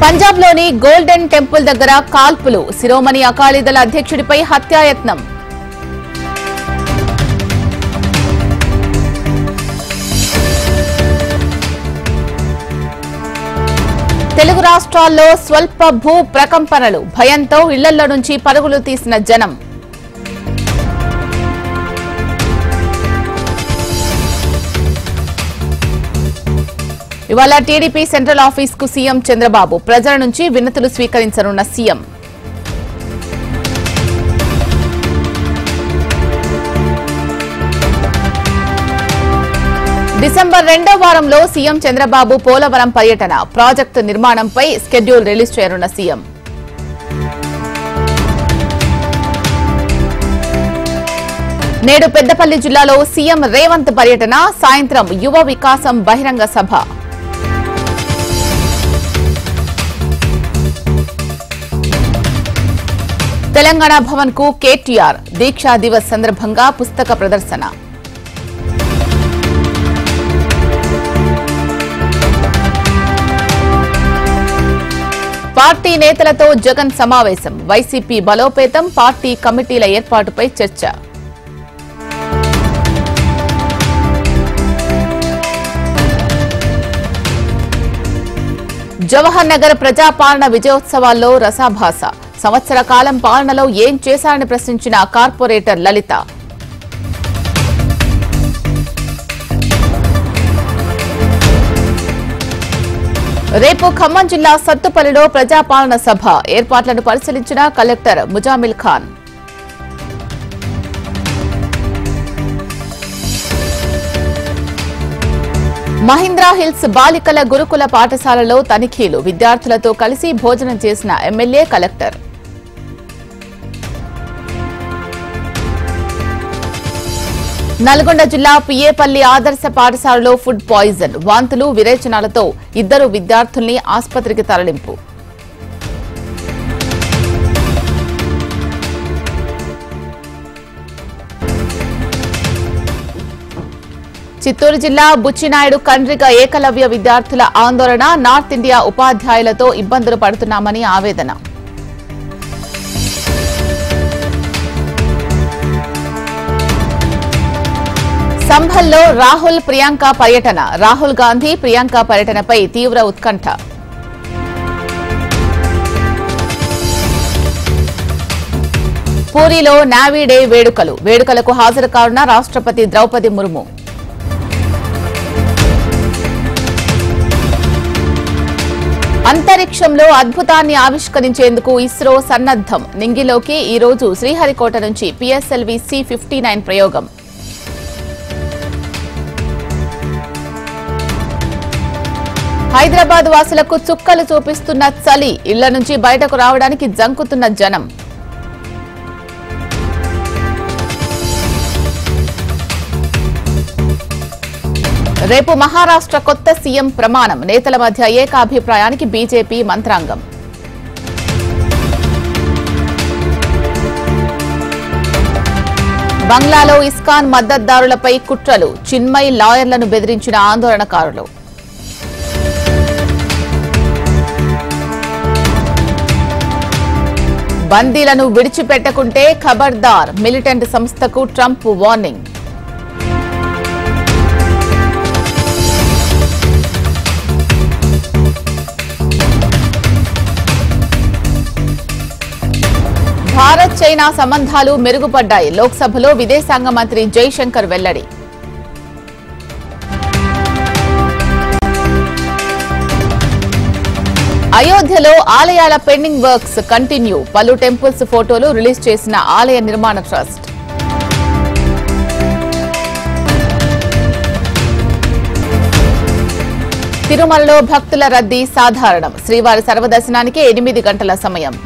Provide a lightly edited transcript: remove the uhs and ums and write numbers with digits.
పంజాబ్లోని golden temple దగ్గర కాల్పులు, శిరోమణి అకాలీదళ అధ్యక్షుడిపై హత్యాయత్నం. తెలుగు రాష్ట్రాల్లో స్వల్ప భూ ప్రకంపనలు, భయంతో ఇళ్లలో నుంచి పరుగులు తీసిన జనం. ఇవాళ టీడీపీ సెంట్రల్ ఆఫీస్ కు సీఎం చంద్రబాబు, ప్రజల నుంచి వినతులు స్వీకరించనున్న సీఎం. డిసెంబర్ 2వ వారంలో సీఎం చంద్రబాబు పోలవరం పర్యటన, ప్రాజెక్టు నిర్మాణంపై షెడ్యూల్ రిలీజ్ చేయనున్న సీఎం. నేడు పెద్దపల్లి జిల్లాలో సీఎం రేవంత్ పర్యటన, సాయంత్రం యువ వికాసం బహిరంగ సభ. తెలంగాణ భవన్ కు కేటీఆర్, దీక్షా దివస్ సందర్భంగా పుస్తక ప్రదర్శన. పార్టీ నేతలతో జగన్ సమావేశం, వైసీపీ బలోపేతం, పార్టీ కమిటీల ఏర్పాటుపై చర్చ. జవహర్ నగర్ ప్రజాపాలన విజయోత్సవాల్లో రసాభాస, సంవత్సర కాలం పాలనలో ఏం చేశారని ప్రశ్నించిన కార్పొరేటర్ లలిత. రేపు ఖమ్మం జిల్లా సత్తుపల్లిలో ప్రజాపాలన సభ, ఏర్పాట్లను పరిశీలించిన కలెక్టర్ ముజామిల్ ఖాన్. మహీంద్రా హిల్స్ బాలికల గురుకుల పాఠశాలలో తనిఖీలు, విద్యార్థులతో కలిసి భోజనం చేసిన ఎమ్మెల్యే, కలెక్టర్. నల్గొండ జిల్లా పిఏపల్లి ఆదర్శ పాఠశాలలో ఫుడ్ పాయిజన్, వాంతులు విరేచనాలతో 2 విద్యార్థుల్ని ఆసుపత్రికి తరలింపు. చిత్తూరు జిల్లా బుచ్చినాయుడు కండ్రిగ ఏకలవ్య విద్యార్థుల ఆందోళన, నార్త్ ఇండియా ఉపాధ్యాయులతో ఇబ్బందులు పడుతున్నామని ఆవేదన. సంభల్లో రాహుల్ ప్రియాంక పర్యటన, రాహుల్ గాంధీ ప్రియాంక పర్యటనపై తీవ్ర ఉత్కంఠ. పూరిలో నావీ డే వేడుకలకు హాజరు కానున్న రాష్ట్రపతి ద్రౌపది ముర్ము. అంతరిక్షంలో అద్భుతాన్ని ఆవిష్కరించేందుకు ఇస్రో సన్నద్దం, నింగిలోకి ఈ రోజు శ్రీహరికోట నుంచి PSLV C-59 ప్రయోగం. హైదరాబాద్ వాసులకు చుక్కలు చూపిస్తున్న చలి, ఇళ్ల నుంచి బయటకు రావడానికి జంకుతున్న జనం. రేపు మహారాష్ట్ర కొత్త సీఎం ప్రమాణం, నేతల మధ్య ఏకాభిప్రాయానికి బీజేపీ మంత్రాంగం. బంగ్లాలో ఇస్కాన్ మద్దతుదారులపై కుట్రలు, చిన్మయ్ లాయర్లను బెదిరించిన ఆందోళనకారులు. బందీలను విడిచిపెట్టకుంటే ఖబర్దార్, మిలిటెంట్ సంస్థకు ట్రంప్ వార్నింగ్. భారత్ చైనా సంబంధాలు మెరుగుపడ్డాయి, లోక్సభలో విదేశాంగ మంత్రి జైశంకర్ వెల్లడి. అయోధ్యలో ఆలయాల పెండింగ్ వర్క్స్ కంటిన్యూ, పలు టెంపుల్స్ ఫోటోలు రిలీజ్ చేసిన ఆలయ నిర్మాణ ట్రస్ట్. తిరుమలలో భక్తుల రద్దీ సాధారణం, శ్రీవారి సర్వదర్శనానికి 8 గంటల సమయం.